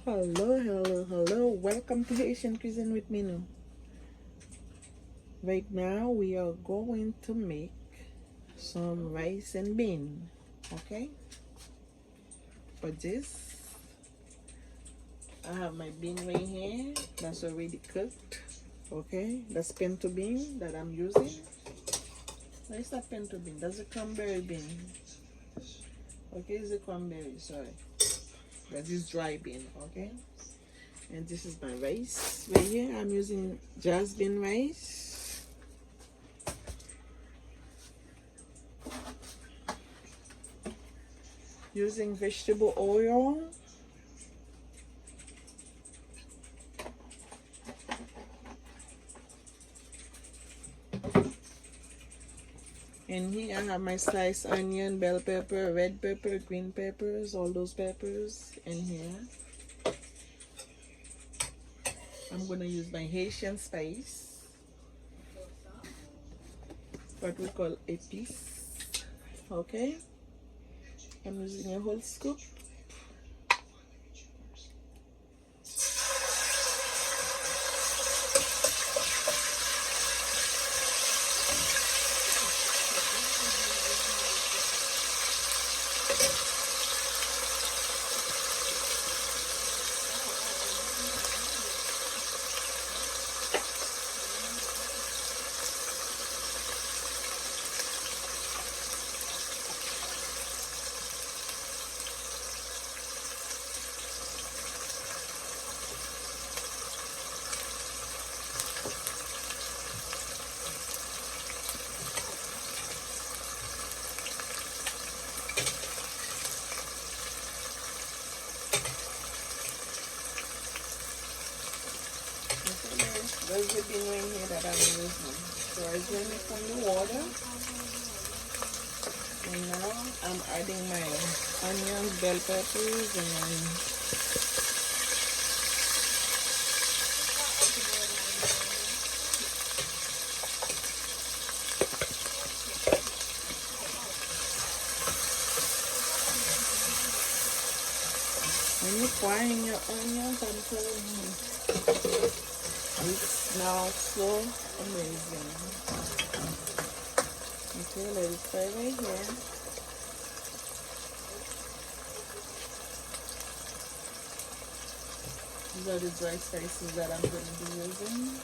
Hello, hello, hello. Welcome to Haitian Cuisine with Minu. Right now we are going to make some rice and bean. Okay? For this, I have my bean right here. That's already cooked. Okay? That's pinto bean that I'm using. Where's that pinto bean? That's a cranberry bean. Okay, it's a cranberry, sorry. That is dry bean, okay? And this is my rice right here. I'm using jasmine rice. Using vegetable oil. And here I have my sliced onion, bell pepper, red pepper, green peppers, all those peppers in here. I'm gonna use my Haitian spice, what we call épices. Okay, I'm using a whole scoop. There's the bean right here that I'm using. So I drain it from the water. And now I'm adding my onions, bell peppers, and when you're frying your onions, I'm telling you, it smells so amazing. Okay, let it fry right here. These are the dry spices that I'm going to be using.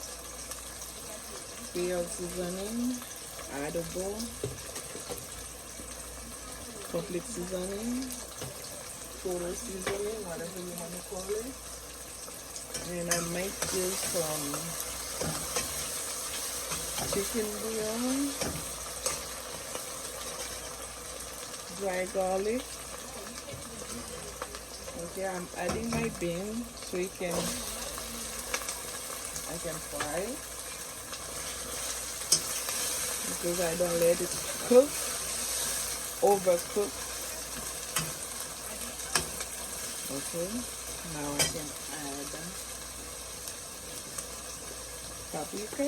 Real seasoning, edible, complete seasoning, total seasoning, whatever you want to call it. And I might use some chicken bouillon, dry garlic. Okay, I'm adding my bean so I can fry because I don't let it cook, overcook. Okay, now I can add paprika.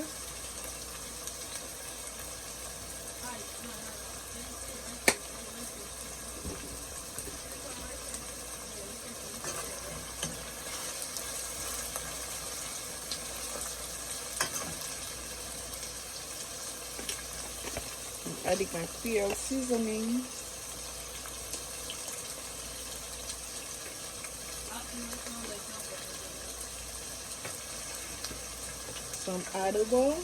Adding my Creole seasoning. Some edible.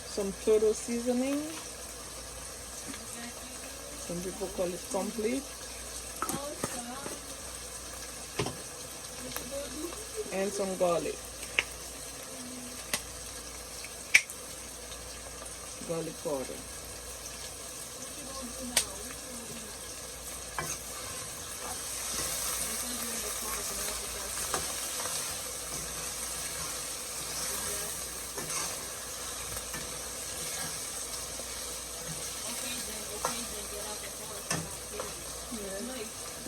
Some total seasoning. Some people call it complete. And some garlic. Garlic powder.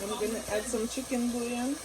I'm gonna add some chicken bouillon.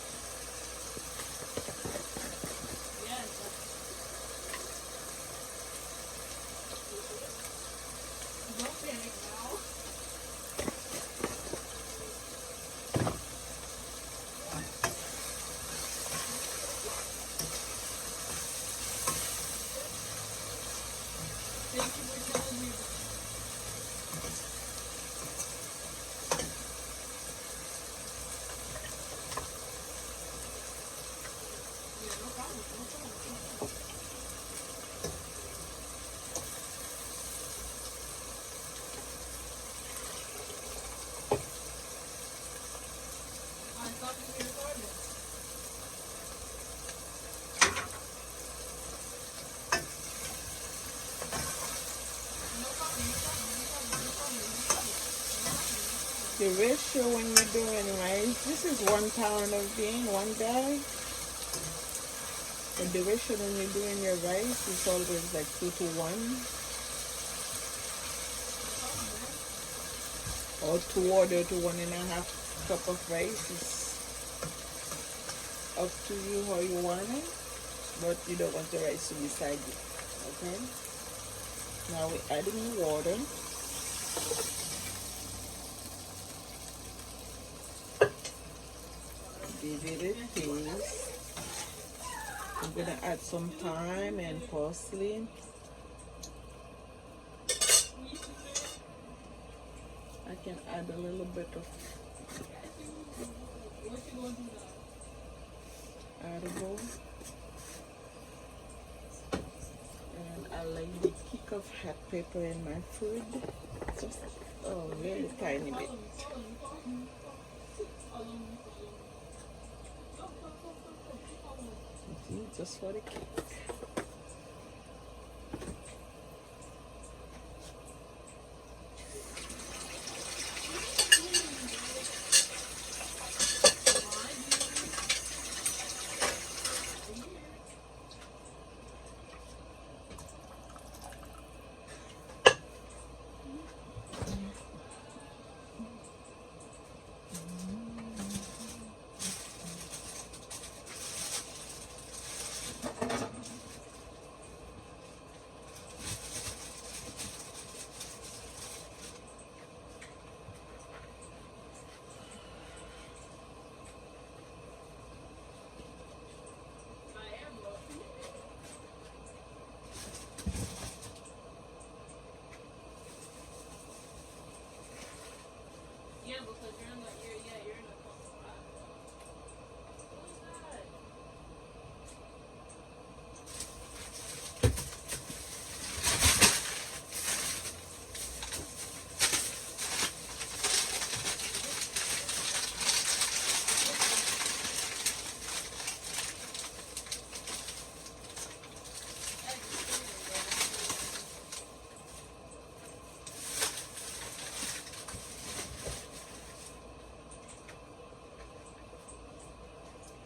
The ratio when you're doing rice, this is 1 pound of bean, one bag. And the ratio when you're doing your rice is always like 2 to 1. Or 2 water to 1.5 cup of rice is up to you how you want it. But you don't want the rice to be soggy. Okay? Now we're adding the water. Give it a taste. I'm gonna add some thyme and parsley. I can add a little bit of edible. And I like the kick of hot pepper in my food. Just really tiny bit. See, just for the kick.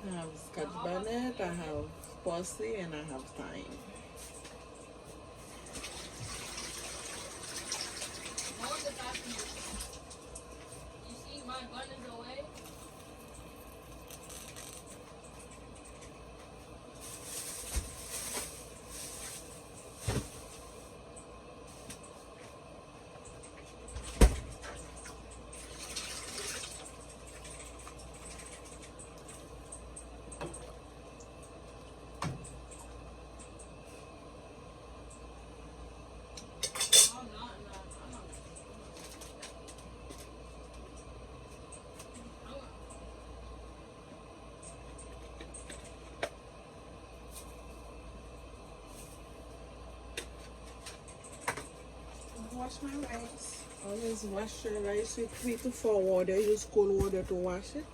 I have scotch bonnet, I have parsley, and I have thyme. Wash my rice. Always wash your rice with 3 to 4 water. Use cold water to wash it.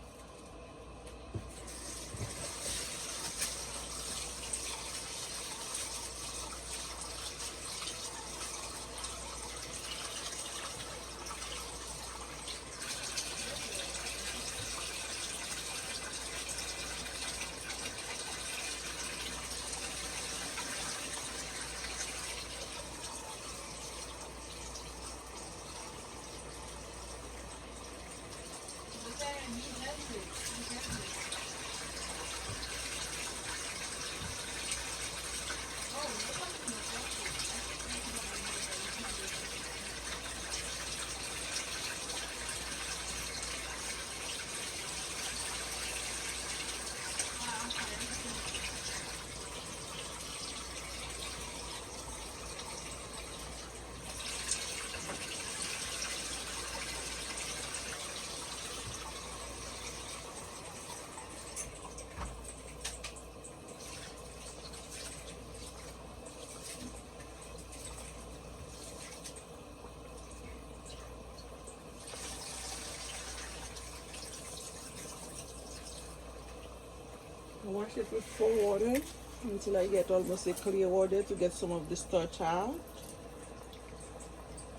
mix it with full water until I get almost a clear water to get some of the starch out.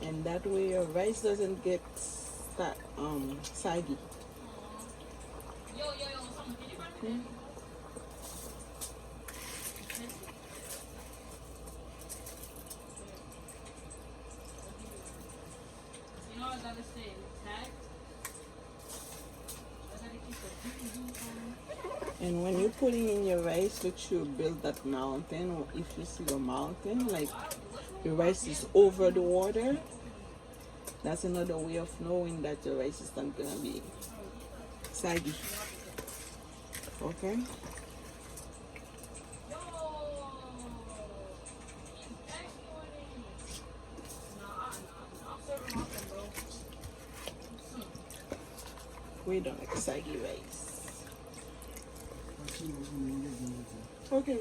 And that way your rice doesn't get saggy. Okay. And when you're putting in your rice, make sure you build that mountain. If you see the mountain, like your rice is over the water, that's another way of knowing that your rice is not gonna be saggy. Okay? We don't like saggy rice. Okay.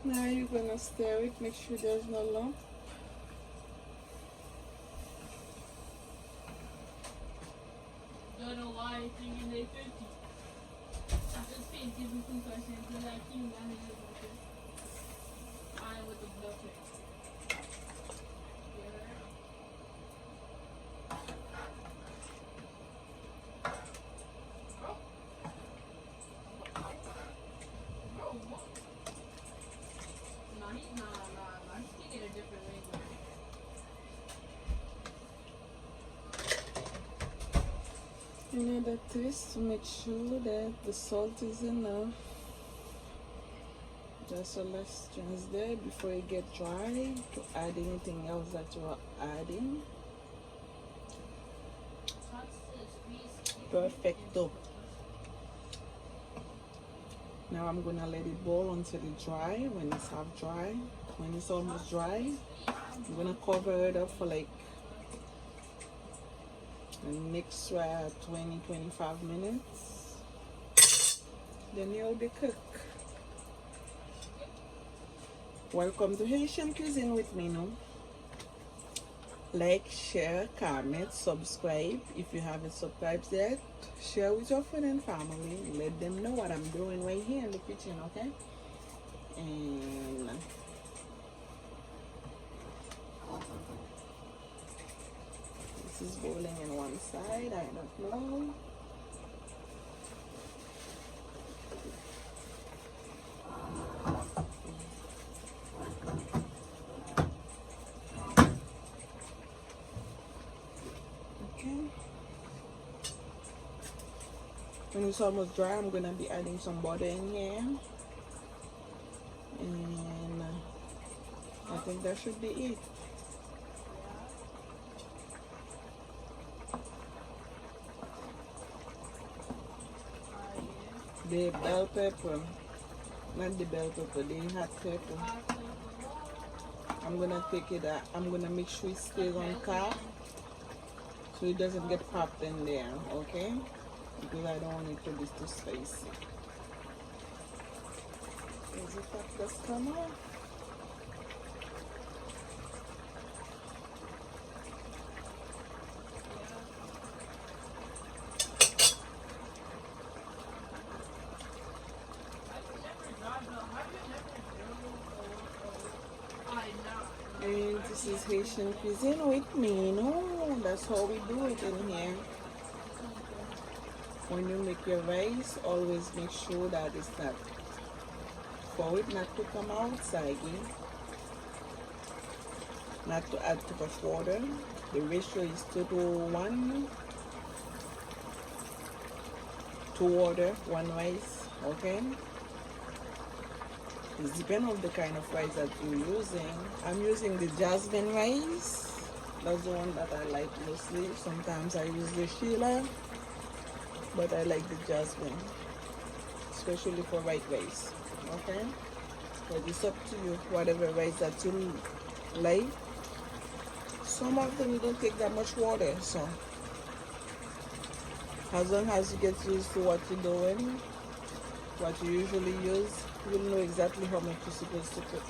Now you're gonna stir it, make sure there's no lump. Don't know why I think in the 50. I just can't give you concussion because I keep my hands with it. I with the blood pressure. He's thinking a different way. Another twist to make sure that the salt is enough. Just a less chance there before it get dry to add anything else that you are adding. Perfecto. Now I'm gonna let it boil until it's dry. When it's half dry, when it's almost dry, I'm gonna cover it up for like the next 20-25 minutes. Then you'll be cooked. Welcome to Haitian Cuisine with Mino. Like, share, comment, subscribe. If you haven't subscribed yet, share with your friend and family. Let them know what I'm doing right here in the kitchen, okay? And this is boiling in one side. I don't know. When it's almost dry, I'm gonna be adding some butter in here, and I think that should be it. The bell pepper, not the bell pepper, the hot pepper. I'm gonna take it out. I'm gonna make sure it stays on top so it doesn't get popped in there, okay? Because I don't want it to be too spicy. Is it that just come out? And this is Haitian Cuisine with me. No, that's how we do it in here. When you make your rice, always make sure that it's not, for it not to come out saggy, not to add too much water. The ratio is 2-to-1, 2 water, 1 rice, okay? It depends on the kind of rice that you're using. I'm using the jasmine rice. That's the one that I like mostly. Sometimes I use the Sheila, but I like the jasmine, especially for white rice. Okay, but it's up to you. Whatever rice that you like. Some of them don't take that much water, so as long as you get used to what you're doing, what you usually use, you'll know exactly how much you're supposed to put.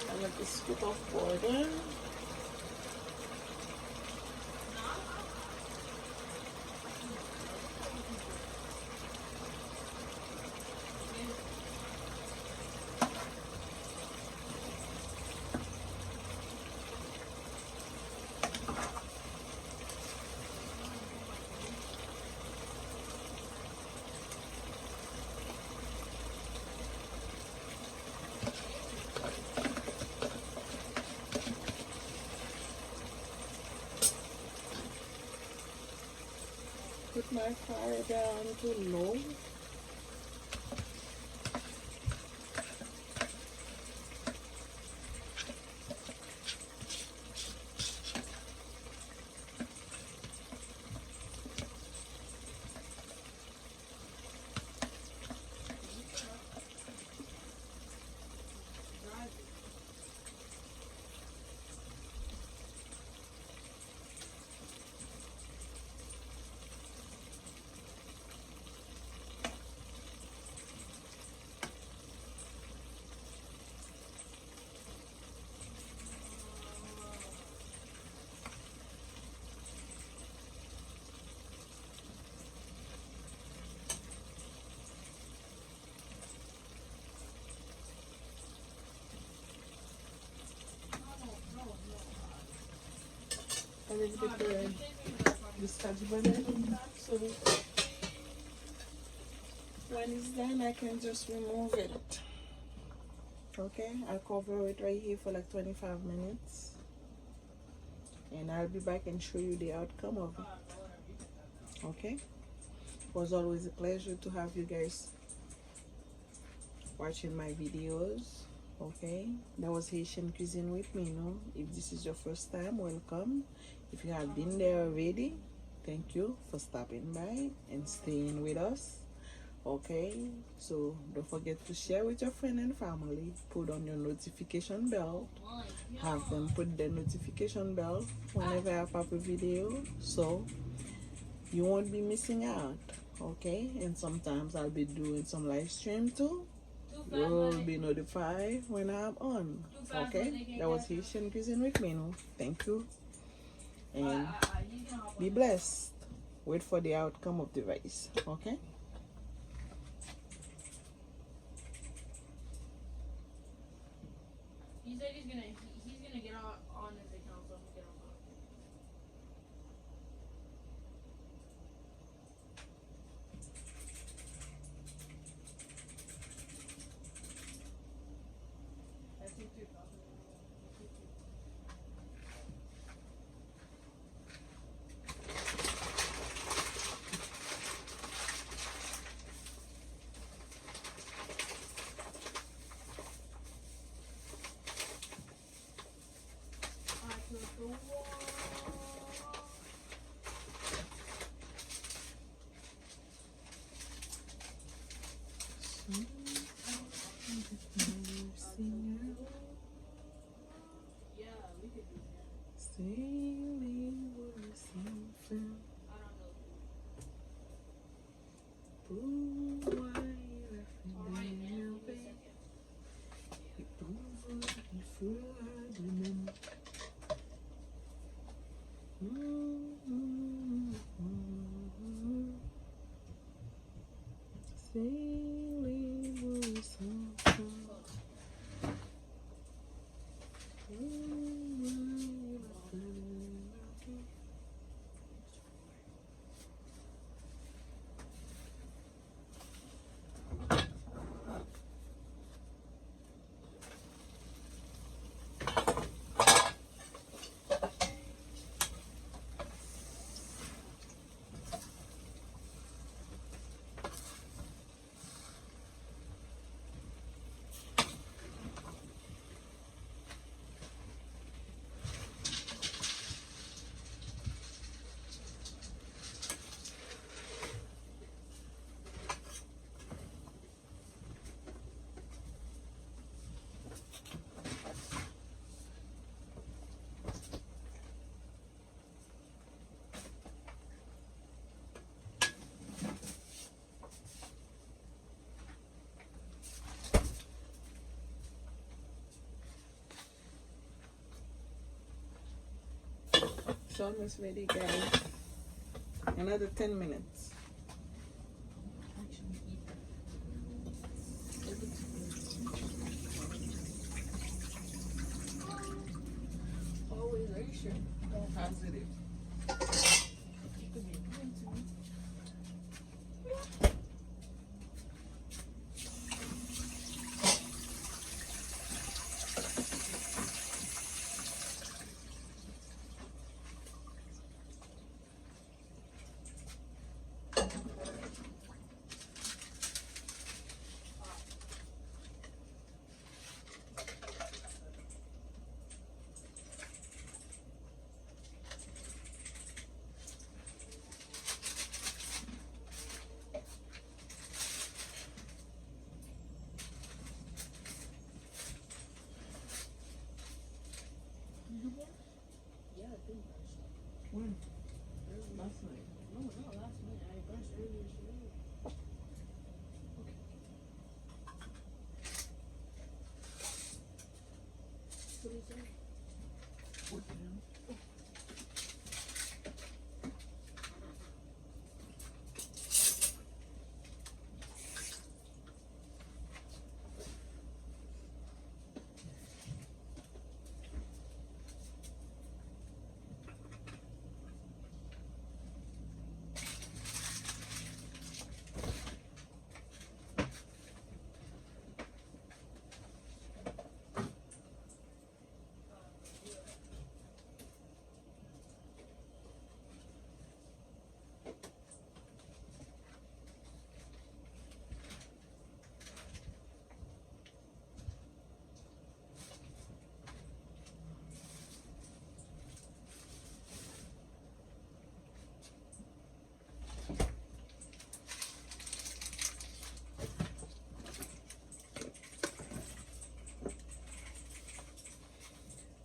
I like a scoop of water. Put my fire down to low. A little bit the scotch bonnet on top, so when it's done, I can just remove it. Okay, I'll cover it right here for like 25 minutes, and I'll be back and show you the outcome of it. Okay, it was always a pleasure to have you guys watching my videos. Okay, that was Haitian Cuisine with me. If this is your first time, welcome. If you have been there already, thank you for stopping by and staying with us. Okay, so don't forget to share with your friend and family. Put on your notification bell. Have them put the notification bell whenever I pop a video, so you won't be missing out. Okay, and sometimes I'll be doing some live stream too. You'll be notified when I'm on. Okay, that was Haitian Cuisine with me. Thank you, and be blessed. Wait for the outcome of the rice. Okay. He said he's gonna get on his account, so I'm gonna get on mine. I took 2,000. I took the wall. Yeah, we could do that. Sailing was from I don't know. blue wire Alright, man. Give me a second. It's almost ready, guys. Another 10 minutes. Actually, eat that. It looks good. Always, are you sure? Positive. You could be lying to me. Yeah, I think brushed. When? Early. Last night. No, not last night. I brushed earlier today. What do you say? Put down.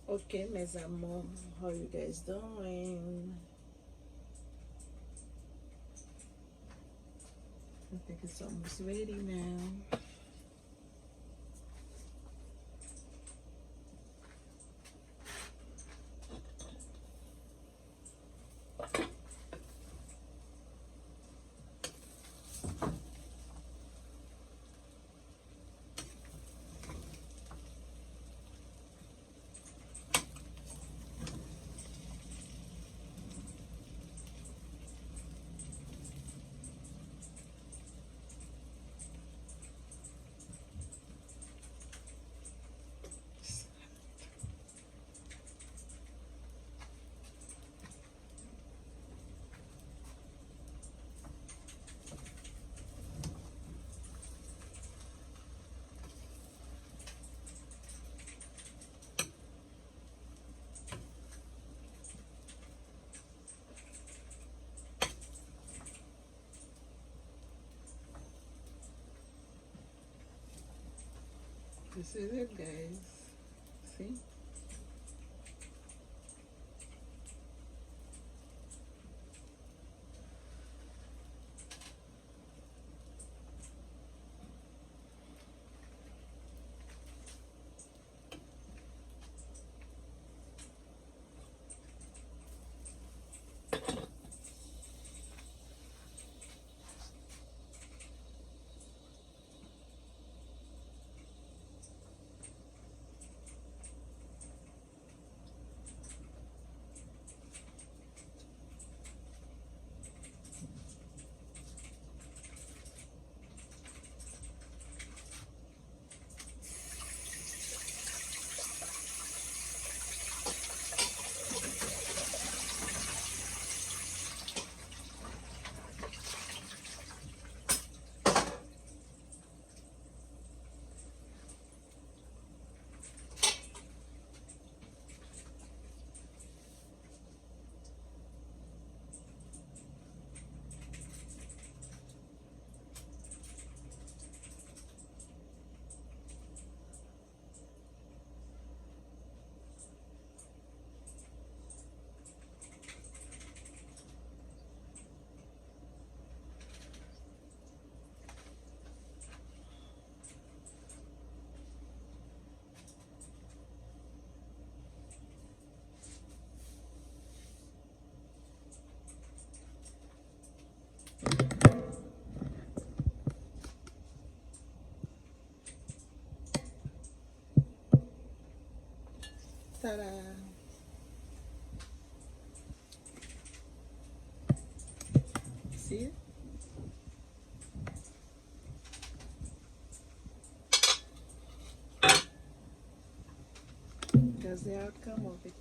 Okay, mes amours, how you guys doing? I think it's almost ready now. This is it, guys. See? See it? That's the outcome of it.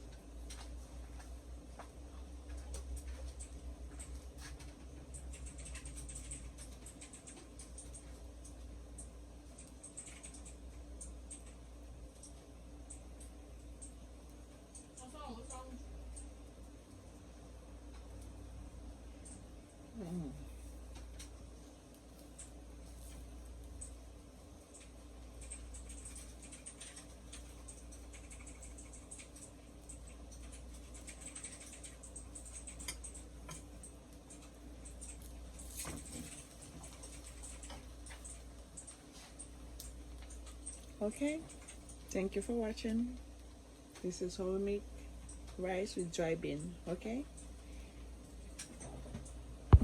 What's wrong? What's wrong with you? Mm. Okay, thank you for watching. This is how we make rice with dry bean. Okay.